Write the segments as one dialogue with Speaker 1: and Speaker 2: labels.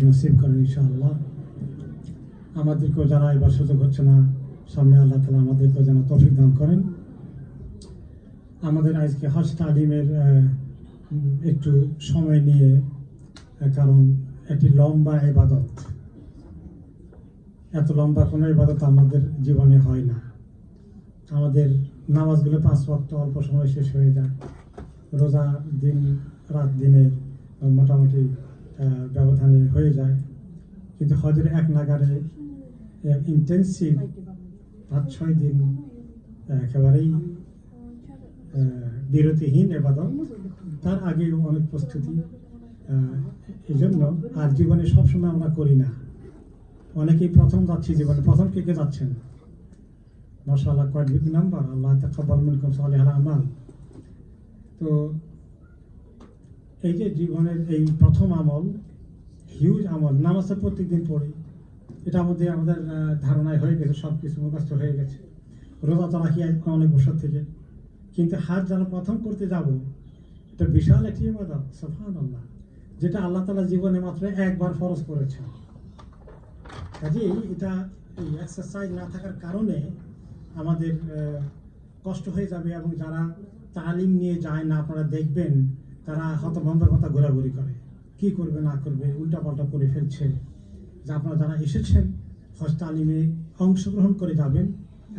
Speaker 1: নসিব করেন ইনশাআল্লাহ। আমাদেরকেও যারা এবার সুযোগ হচ্ছে না, সামনে আল্লাহ তাআলা আমাদেরকেও যেন তৌফিক দান করেন। আমাদের আজকে হজ তালিমের একটু সময় নিয়ে, কারণ একটি লম্বা ইবাদত, এত লম্বা কোনো ইবাদত আমাদের জীবনে হয় না। আমাদের নামাজগুলো 5 ওয়াক্ত অল্প সময় শেষ হয়ে যায়, রোজা দিন রাত দিনের মোটামুটি ব্যবধানে হয়ে যায়। কিন্তু হজের এক নাগারে ইন্টেন্সিভ 5-6 দিন একেবারেই বিরতিহীন ইবাদত, তার আগেও অনেক প্রস্তুতি। এই জন্য আর জীবনে সবসময় আমরা করি না। অনেকেই প্রথম যাচ্ছি জীবনে, প্রথম কে কে যাচ্ছেন? মাশাআল্লাহ, কোয়াইট বিগ নাম্বার। আল্লাহ তাকাব্বাল মিনকুম সালিহাল আমাল। তো এই যে জীবনের এই প্রথম আমল, হিউজ আমল, নামাজটা প্রত্যেকদিন পড়ি, এটা আমাদের ধারণায় হয়ে গেছে, সব কিছু মুখস্থ হয়ে গেছে। রোজা তো রাখি অনেক বছর থেকে, কিন্তু হাজ যারা প্রথম করতে যাব, এটা বিশাল একটি ইবাদত, সুবহানাল্লাহ, যেটা আল্লাহ তাআলা জীবনে মাত্র একবার ফরজ করেছেন। কাজেই এটা এই এক্সারসাইজ না থাকার কারণে আমাদের কষ্ট হয়ে যাবে। এবং যারা তালিম নিয়ে যায় না, আপনারা দেখবেন তারা হতভম্বের কথা ঘোরাঘুরি করে, কি করবে না করবে উল্টাপাল্টা করে ফেলছে। যে আপনারা যারা এসেছেন হজ তালিমে অংশগ্রহণ করে যাবেন,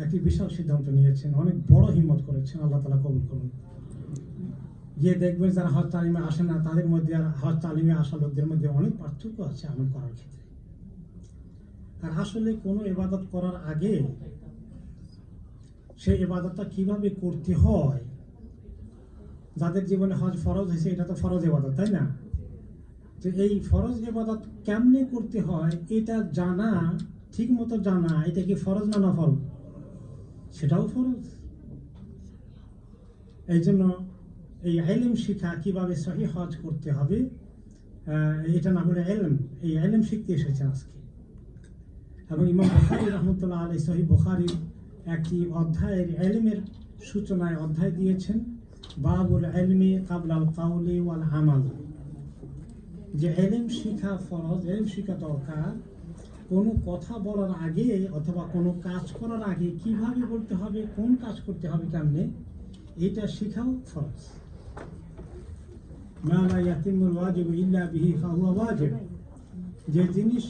Speaker 1: একটি বিশাল সিদ্ধান্ত নিয়েছেন, অনেক বড় হিম্মত করেছেন, আল্লাহ তাআলা কবুল করুন। গিয়ে দেখবেন যারা হজ তালিমে আসে না, তাদের মধ্যে আর হজ তালিমে আসা লোকদের মধ্যে অনেক পার্থক্য আছে আমল করার ক্ষেত্রে। আর আসলে কোনো ইবাদত করার আগে সেই ইবাদতটা কিভাবে করতে হয়, যাদের জীবনে হজ ফরজ হয়েছে, এটা তো ফরজ ইবাদত, তাই না? যে এই ফরজ ইবাদত কেমনে করতে হয় এটা জানা, ঠিক মতো জানা, এটা কি ফরজ না নফল? সেটাও ফরজ। এই জন্য এই ইলম শিখা, কিভাবে সহিহ হজ করতে হবে, এটা না বলে ইলম, এই ইলম শিখতে এসেছে আজকে। এবং ইমাম বুখারী রাহমাতুল্লাহ আলাইহি সহিহ বুখারী একটি অধ্যায়ের ইলমের সূচনায় অধ্যায় দিয়েছেন, বাবুল ইলমি ক্বাবলাল কাওলি ওয়াল আমাল। যে ইলম শিখা ফরজ, ইলম শিখা দরকার, কোনো কথা বলার আগে অথবা কোনো কাজ করার আগে কিভাবে বলতে হবে, কোন কাজ করতে হবে কেমনে, এটা শিখাও ফরজ। মা লা ইয়াতিমুল ওয়াজিবু ইল্লা বিহি ফাহুয়া ওয়াজিব। যে জিনিস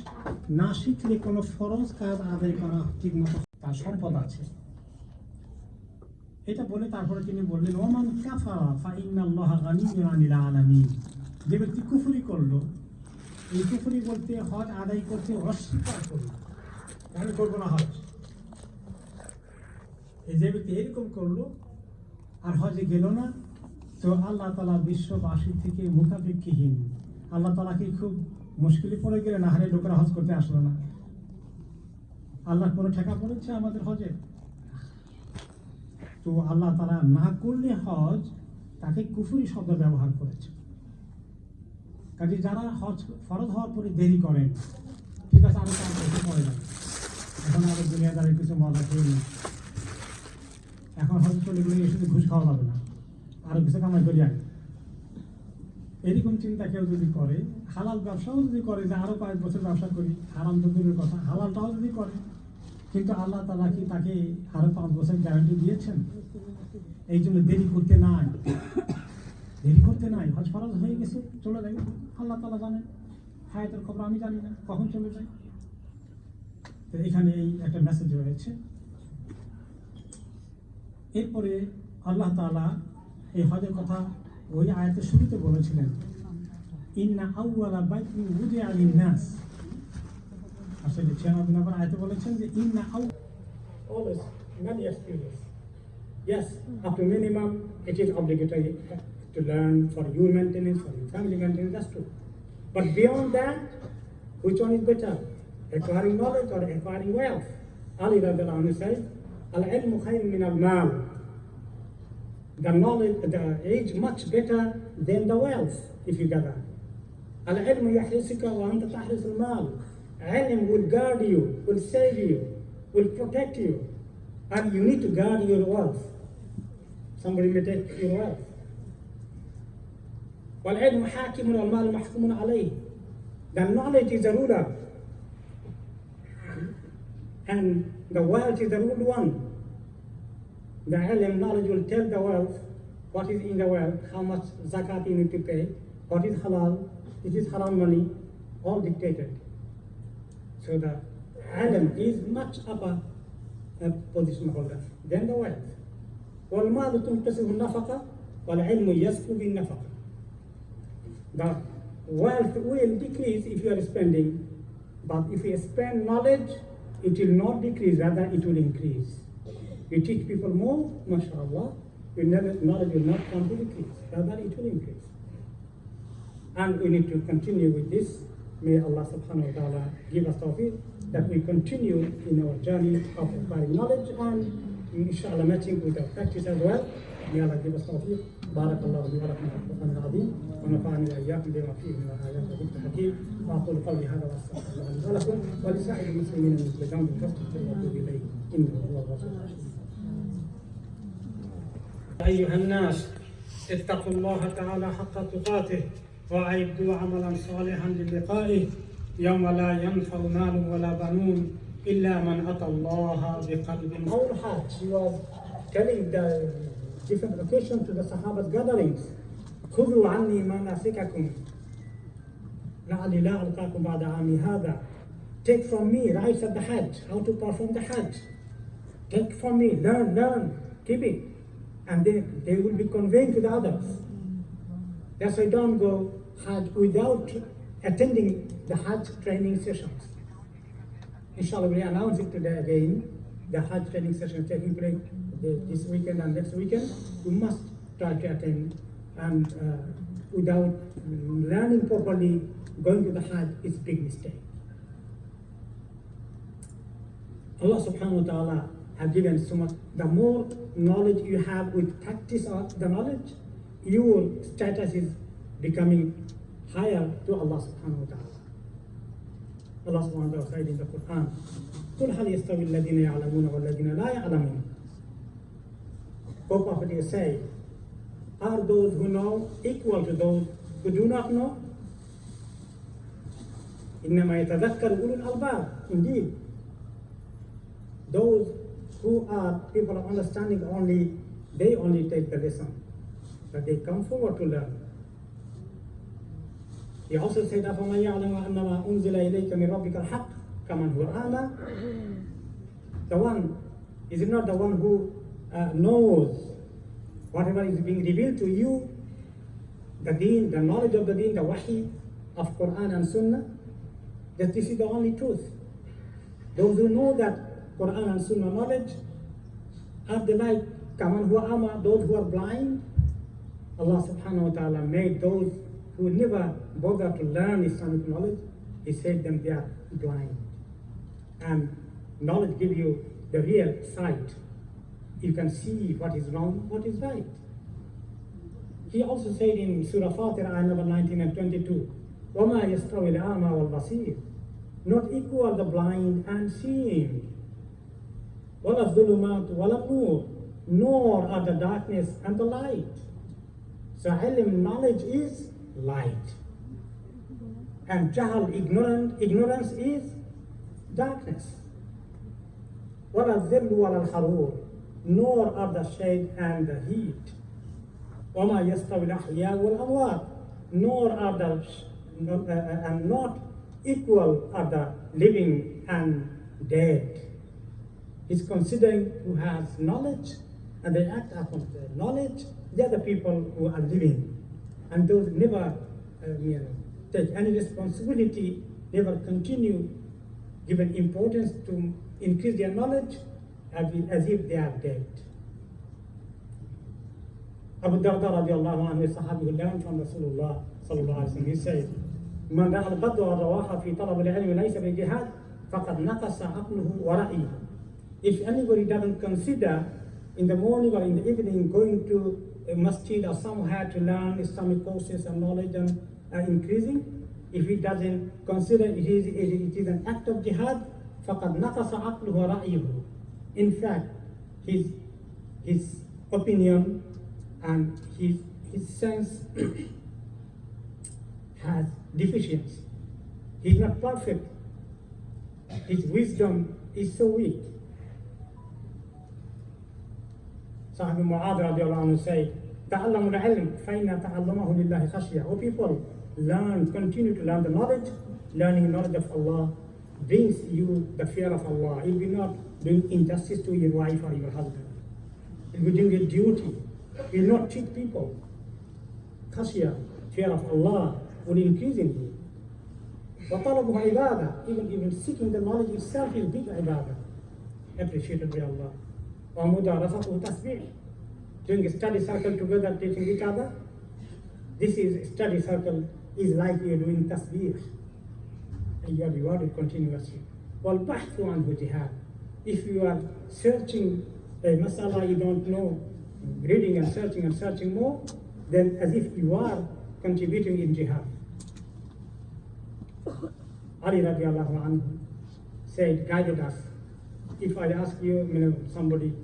Speaker 1: না শিখলে কোনো ফরজ কাজ আদায় করা ঠিক মতো তার সম্পদ আছে, এটা বলে তারপরে তিনি বললেন, ওমান কাফারা ফা ইন্নাল্লাহা গানিয়্যুন আনিল আলামিন। যে ব্যক্তি কুফরি করলো, এই কুফরি বলতে হজ আদায় করতে অস্বীকার করলো, আমি করবো না হজ, এই যে ব্যক্তি এরকম করলো আর হজে গেল না, তো আল্লাহ তাআলা বিশ্ববাসী থেকে মুখাপেক্ষীহীন। আল্লাহ তাআলা কি খুব মুশকিলে পড়ে গেলেন? আহারে লোকেরা হজ করতে আসলো না, আল্লাহ কোনো ঠেকা পড়েছে আমাদের হজে? তো আল্লাহ তাআলা না করলে হজ, তাকে কুফরি শব্দ ব্যবহার করেছে। কাজে যারা হজ ফরজ হওয়ার পরে দেরি করেন, ঠিক আছে আরো 5 বছর পরে যাবে, এখন আমাদের দুনিয়াদারের কিছু মজা খেয়ে নেই, এখন হজ চলে গেলে শুধু ঘুষ খাওয়া যাবে না, আরো কিছু কামাই করি আগে, এরকম চিন্তা কেউ যদি করে, হালাল ব্যবসাও যদি করে যে আরো 5 বছর ব্যবসা করি, হারাম তো দূরের কথা, হালালটাও যদি করে, কিন্তু আল্লাহ তাআলা কি তাকে আরো 5 বছর গ্যারান্টি দিয়েছেন? এই জন্য দেরি করতে নাই, দেরি করতে নাই। হজ ফরজ হয়ে গেছে, চলে যাবে, আল্লাহ তাআলা জানেন, হায়াতের খবর আমি জানি না কখন চলে যায়। তো এখানে এই একটা মেসেজ রয়েছে। এরপরে আল্লাহ তাআলা এই হজের কথা ওই আয়াতের শুরুতে বলেছিলেন, ইন্না আউওয়ালা বাইতিন উযিআ লিন-নাস। আসলে 96 নম্বর আয়াতে বলেছেন যে ইন্না always many experience. Yes, up to minimum it is obligatory to learn for your maintenance, for your family maintenance, that's true. But beyond that, which one is better? Acquiring knowledge or acquiring wealth? Ali radhiyallahu anhu says, al-ilmu khayrun min al-mal. The knowledge, the age much better than the wealth if you gather. Al-ilmu yahrisuka wa anta tahris al-mal. Ilm will guard you, will save you, will protect you, and you need to guard your wealth. Somebody may take your wealth. والعلم حاكم والمال محكوم عليه.
Speaker 2: The knowledge is the ruler, and the wealth is the ruled one. The ilm, knowledge, will tell the wealth what is in the wealth, how much zakat you need to pay, what is halal, it is haram money, all dictated. So the ilm is much upper position holder than the wealth. وَالْمَالُ تُنْقِسُهُ النَّفَقَةِ وَالْعِلْمُ يَسْكُ بِالنَّفَقَةِ. The wealth will decrease if you are spending, but if you spend knowledge, it will not decrease, rather it will increase. You teach people more, mashallah, knowledge will not come to decrease, rather it will increase. And we need to continue with this. May Allah subhanahu wa ta'ala give us tawfiq that we continue in our journey of acquiring knowledge and inshallah matching with our practice as well. May Allah give us tawfiq. بارك الله لي ولكم في القرآن العظيم ونفعني وإياكم بما فيه من الآيات والذكر الحكيم وأقول قولي هذا وأستغفر الله لي ولكم ولسائر المسلمين من كل ذنب فاستغفروه وأتوبوا إليه إنه هو الغفور الرحيم. أيها الناس اتقوا الله تعالى حق تقاته وأعدوا عملا صالحا للقائه يوم لا ينفع مال ولا بنون إلا من أتى الله بقلب. Our Hajj, he was telling the different occasions to the Sahaba's gatherings. خذوا عني مناسككم لعلي لا ألقاكم بعد عامي هذا. Take from me rites of the Hajj, how to perform the Hajj. Take from me, learn, keep it. And they will be conveying to the others. That's why don't go Hajj without attending the Hajj training sessions. Inshallah, we announce it today again. The Hajj training session is taking place this weekend and next weekend. You must try to attend. And without learning properly, going to the Hajj is a big mistake. Allah subhanahu wa ta'ala have given so much. The more knowledge you have with practice of the knowledge, your status is becoming higher to Allah subhanahu wa ta'ala. Allah subhanahu wa ta'ala said in the Quran, قُلْ هَلْ يَسْتَوِي الَّذِينَ يَعْلَمُونَ وَالَّذِينَ لَا يَعْلَمُونَ. O Prophet, you say, are those who know equal to those who do not know? إِنَّمَا يَتَذَكَّرُ أُولُو الْأَلْبَابِ. Indeed, those who are people of understanding only, they only take the lesson, but they come forward to learn. He also said, أَفَمَنْ يَعْلَمُ أَنَّمَا أُنزِلَ إِلَيْكَ مِنْ رَبِّكَ الْحَقِّ كَمَنْ هُوَ أَعْمَى. The one, is it not the one who knows whatever is being revealed to you, the deen, the knowledge of the deen, the wahi of Quran and Sunnah, that this is the only truth. Those who know that Quran and Sunnah knowledge, are they like kaman huwa ama, those who are blind? Allah subhanahu wa ta'ala made those who never bother to learn Islamic knowledge, He said them they are blind. And knowledge gives you the real sight. You can see what is wrong, what is right. He also said in Surah Fatir, ayah number 19 and 22, وَمَا يَسْتَوِي الْأَعْمَى وَالْبَصِيرُ. Not equal the blind and seeing. وَلَا الظُّلُمَاتُ وَلَا النُّورُ. Nor are the darkness and the light. So ilm, knowledge is light. And jahal, ignorance is darkness. وَلَا الظِّلُّ وَلَا الْحَرُورُ. Nor are the shade and the heat. وَمَا يَسْتَوِي الْأَحْيَاءُ وَالْأَمْوَاتُ. Nor are the and not equal are the living and dead. He's considering who has knowledge and they act upon the knowledge. They are the people who are living, and those never take any responsibility, never continue given importance to increase their knowledge as if they are dead. Abu Darda radiallahu anhu, Sahabi who learned from Rasulullah sallallahu alaihi wasallam, he said, "Man ra'a al-ghadwa wal-rawaha fi talab al-ilm laysa bi-jihad, faqad naqasa aqluhu wa ra'yuhu." If anybody doesn't consider in the morning or in the evening going to a masjid or somewhere to learn Islamic courses and knowledge and increasing, if he doesn't consider it is an act of jihad, faqad naqasa aqluhu wa ra'yuhu. In fact, his opinion and his sense has deficiency. He's not perfect. His wisdom is so weak. Sahib Mu'adh radiallahu anhu said, "Ta'allamu al-ilm, fa inna ta'allamahu lillahi khashya." Oh people, learn, continue to learn the knowledge. Learning knowledge of Allah brings you the fear of Allah. It will not bring injustice to your wife or your husband. It will bring a duty. It will not cheat people. Khashya, fear of Allah, will increase in you. وَطَلَبُهَا عِبَادَةً, even seeking the knowledge itself is big ibadah, appreciated by Allah. وَمُدَارَسَةُ تَسْبِيحٌ, doing a study circle together, teaching each other. This is study circle is like you're doing tasbih, and you are rewarded continuously. وَالْبَحْثُ عَنْهُ جِهَادٌ, if you are searching a masala you don't know, reading and searching more, then as if you are contributing in jihad. Ali radiallahu anhu said, guided us. If I ask you, somebody,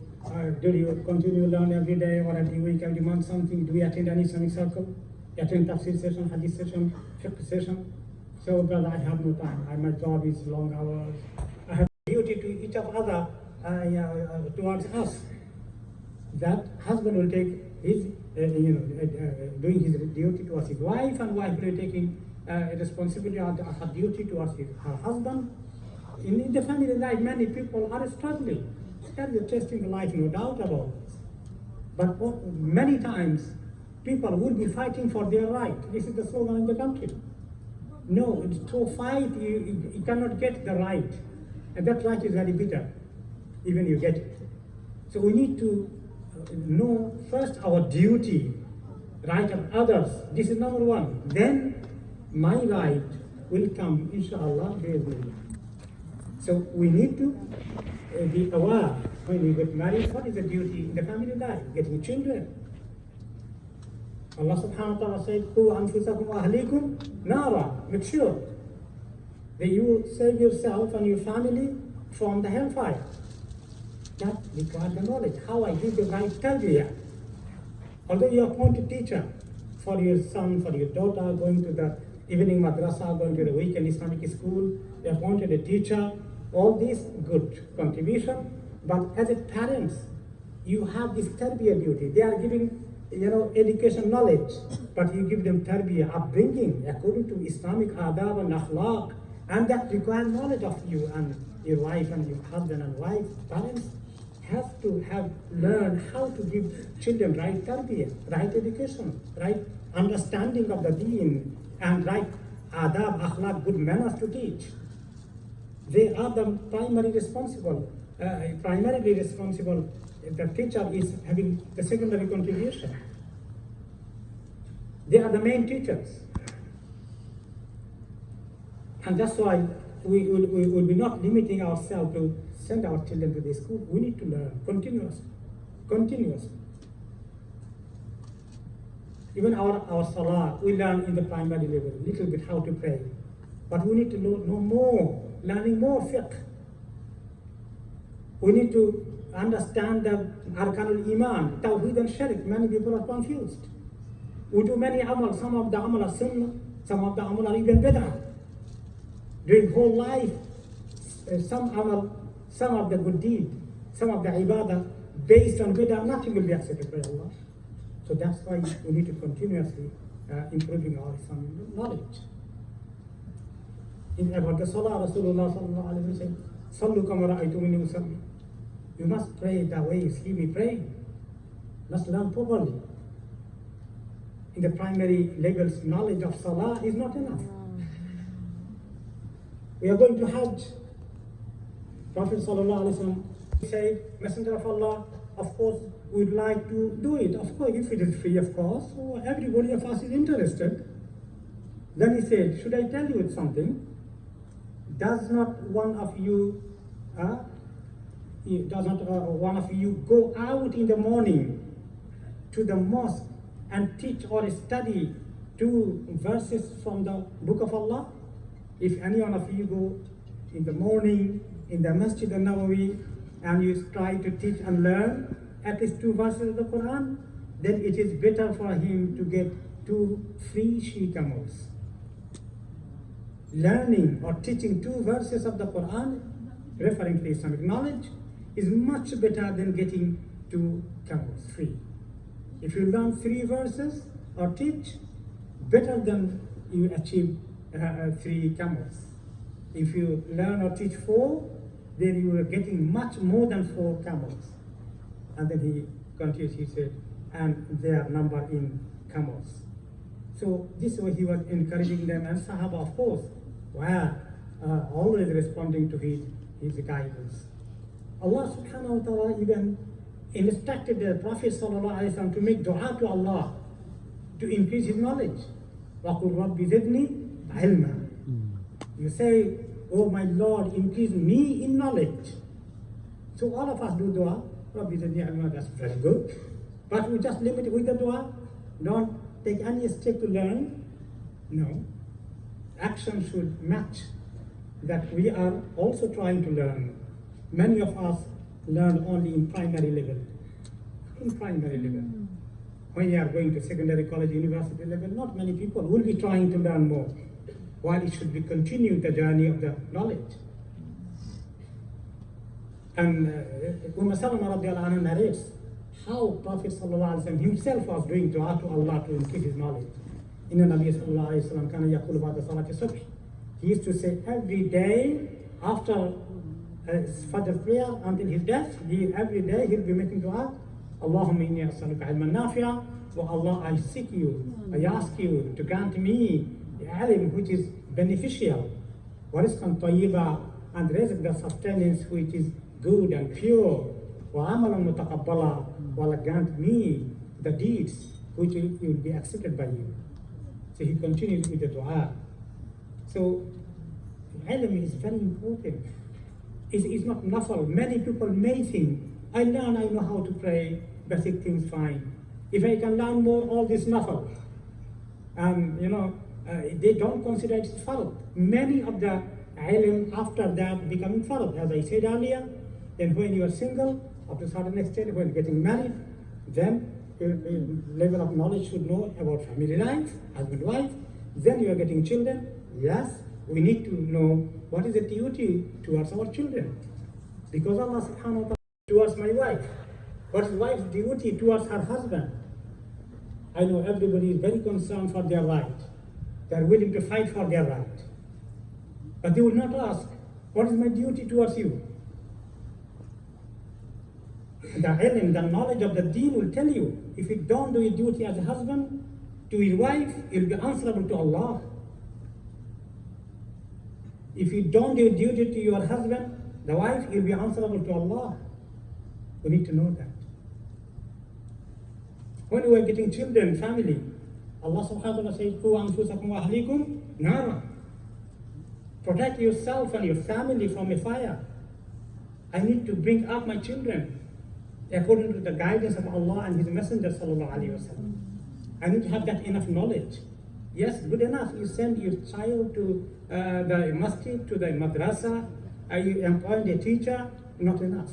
Speaker 2: do you continue to learn every day or every week, every month something? Do you attend any Islamic circle? Attend tafsir session, hadith session, fiqh session? So, brother, I have no time. My job is long hours. I have duty to each of other towards us. That husband will take his, doing his duty towards his wife, and wife will taking responsibility or her duty towards her husband. In the family life, many people are struggling. That is a test in the life, no doubt about it. But many times, people will be fighting for their right. This is the slogan in the country. No, it's through fight, you cannot get the right. And that right is very bitter, even you get it. So we need to know first our duty, right of others. This is number one. Then my right will come, inshallah, bi'idhnillah. So we need to be aware when we get married, what is the duty in the family life? Getting children. Allah subhanahu wa ta'ala said, "Qu anfusakum wa ahlikum nara." Make sure that you save yourself and your family from the hellfire. That requires the knowledge. How I give the right tarbiyah. Although you appoint a teacher for your son, for your daughter, going to the evening madrasa, going to the weekend Islamic school, they appointed a teacher, all these good contribution, but as a parents, you have this tarbiyah duty. They are giving, education knowledge, but you give them tarbiyah, upbringing, according to Islamic adab and akhlaq, and that requires knowledge of you and your wife and your husband and wife. Parents have to learned how to give children right tarbiyah, right education, right understanding of the deen, and right adab, akhlaq, good manners to teach. They are the primarily responsible. The teacher is having the secondary contribution. They are the main teachers. And that's why we will be not limiting ourselves to send our children to the school. We need to learn continuously. Even our salah, we learn in the primary level, a little bit how to pray. But we need to know more, learning more fiqh. We need to understand the arkanul iman, tawheed and shirk. Many people are confused. We do many amal, some of the amal are sunnah, some of the amal are even bid'ah. During whole life, some of the good deed, some of the ibadah based on bid'ah, nothing will be accepted by Allah. So that's why we need to continuously improving our Islamic knowledge. In about the Salah, Rasulullah sallallahu alaihi wasallam said, "Sallu kama ra'aytumuni usalli." You must pray the way you see me praying. Must learn properly. In the primary levels, knowledge of Salah is not enough. We are going to Hajj. Prophet sallallahu alaihi wasallam said, "Messenger of Allah, of course, we'd like to do it. Of course, if it is free, of course. So everybody of us is interested." Then he said, "Should I tell you something? Does not one of you go out in the morning to the mosque and teach or study 2 verses from the book of Allah? If any one of you go in the morning in the Masjid al-Nawawi and you try to teach and learn at least 2 verses of the Quran, then it is better for him to get 2 free she camels." learning or teaching 2 verses of the Quran, referring to Islamic knowledge, is much better than getting 2 camels, 3. If you learn 3 verses or teach, better than you achieve 3 camels. If you learn or teach 4, then you are getting much more than 4 camels. And then he continues, he said, and their number in camels. So this way he was encouraging them, and Sahaba, of course, were always responding to his guidance. Allah subhanahu wa ta'ala even instructed the Prophet sallallahu alaihi wasallam to make dua to Allah to increase his knowledge. وَقُلْ رَبِّ زِدْنِي عِلْمًا. You say, oh my Lord, increase me in knowledge. So all of us do dua, Rabbi Zidni Ilma, that's very good. But we just limit it with the dua, don't take any step to learn. No. Action should match that we are also trying to learn. Many of us learn only in primary level. In primary level. When you are going to secondary college, university level, not many people will be trying to learn more. While it should be continuing the journey of the knowledge. And Salama radiallahu anhu narrates how Prophet sallallahu alaihi wasallam himself was doing dua to Allah to increase his knowledge. In the Nabi sallallahu alaihi wasallam kana yaqulu ba'da salati subh. He used to say every day after his Fajr prayer until his death, every day he'll be making dua. Allahumma inni as'aluka ilman nafi'a, wa Allah, I seek you, I ask you to grant me ilm which is beneficial, wariskan tayyiba, and rizq, the sustenance which is good and pure, wa amalan mutaqabbala, wa grant me the deeds which will be accepted by you. So he continues with the dua. So ilm is very important. It's not nafal. Many people may think, I know how to pray, basic things fine. If I can learn more, all this nafal. They don't consider it fard. Many of the ilm after that becoming fard. As I said earlier, then when you are single, up to a certain extent, when getting married, then your level of knowledge should know about family life, husband, wife. Then you are getting children. Yes, we need to know what is the duty towards our children. Because Allah subhanahu wa ta'ala towards my wife. What is wife's duty towards her husband? I know everybody is very concerned for their right. They are willing to fight for their right. But they will not ask, what is my duty towards you? The ilm, the knowledge of the deen will tell you, if you don't do your duty as a husband to your wife, you will be answerable to Allah. If you don't do your duty to your husband, the wife, you will be answerable to Allah. We need to know that. When we are getting children, family, Allah subhanahu wa ta'ala says, Qu anfusakum wa ahlikum nara. Protect yourself and your family from a fire. I need to bring up my children according to the guidance of Allah and His Messenger sallallahu alaihi wasallam. I need to have that enough knowledge. Yes, good enough. You send your child to the mosque, to the madrasa, you employ a teacher, not enough.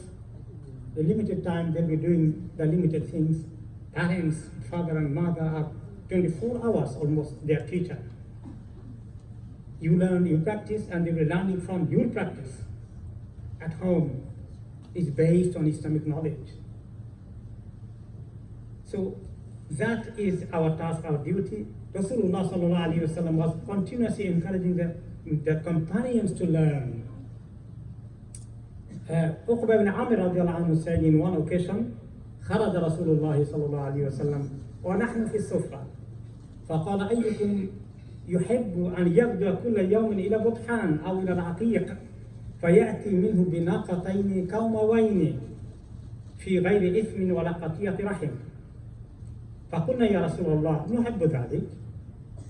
Speaker 2: The limited time they'll be doing the limited things. Parents, father and mother are 24 hours almost their teacher. You learn, you practice, and they will learning from your practice at home is based on Islamic knowledge. So that is our task, our duty. Rasulullah sallallahu alaihi wasallam was continuously encouraging the companions to learn. Uqba ibn Amir radiallahu anhu said in one occasion, خرج رسول الله صلى الله عليه وسلم ونحن في الصفة فقال أيكم يحب أن يغدو كل يوم إلى بطحان أو إلى العقيق فيأتي منه بناقتين كوموين في غير إثم ولا قطيعة رحم فقلنا يا رسول الله نحب ذلك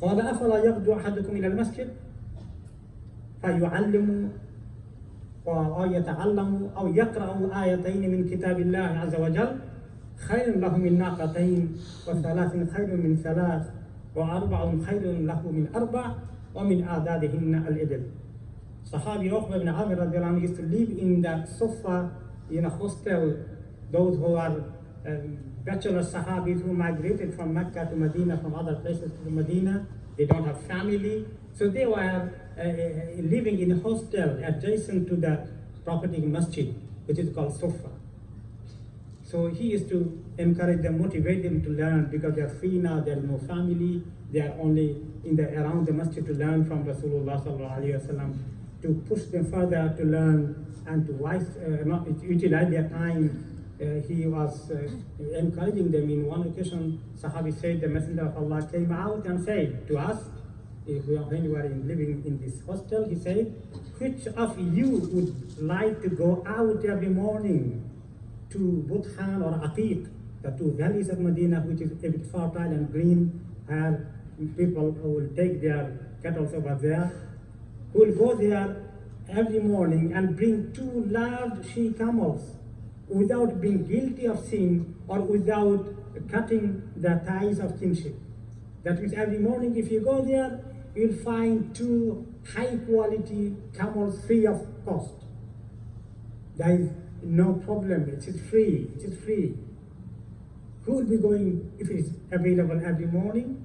Speaker 2: قال أفلا يغدو أحدكم إلى المسجد فيعلم أو يتعلم أو يقرأ آيتين من كتاب الله عز وجل خير له من ناقتين وثلاث خير من ثلاث وأربع خير له من أربع ومن أعدادهن الإبل. Sahabi Uqba ibn Amir radiallahu anhu used to live in the Sufa in a hostel. Those who are bachelor Sahabis who migrated from Mecca to Medina, from other places to Medina, they don't have family, so they were living in a hostel adjacent to the property masjid, which is called Sufa. So he used to encourage them, motivate them to learn because they are free now, there is no family, they are only around the masjid to learn from Rasulullah sallallahu alaihi wasallam, to push them further to learn and to utilize their time. He was encouraging them. In one occasion, Sahabi said, the Messenger of Allah came out and said to us, when we were living in this hostel, he said, which of you would like to go out every morning to Budhan or Atiq, the two valleys of Medina, which is a bit fertile and green, where people will take their cattle over there, who will go there every morning and bring 2 large she-camels without being guilty of sin or without cutting the ties of kinship. That means every morning if you go there, you'll find 2 high-quality camels free of cost. There is no problem, it is free, it is free. Who will be going if it is available every morning?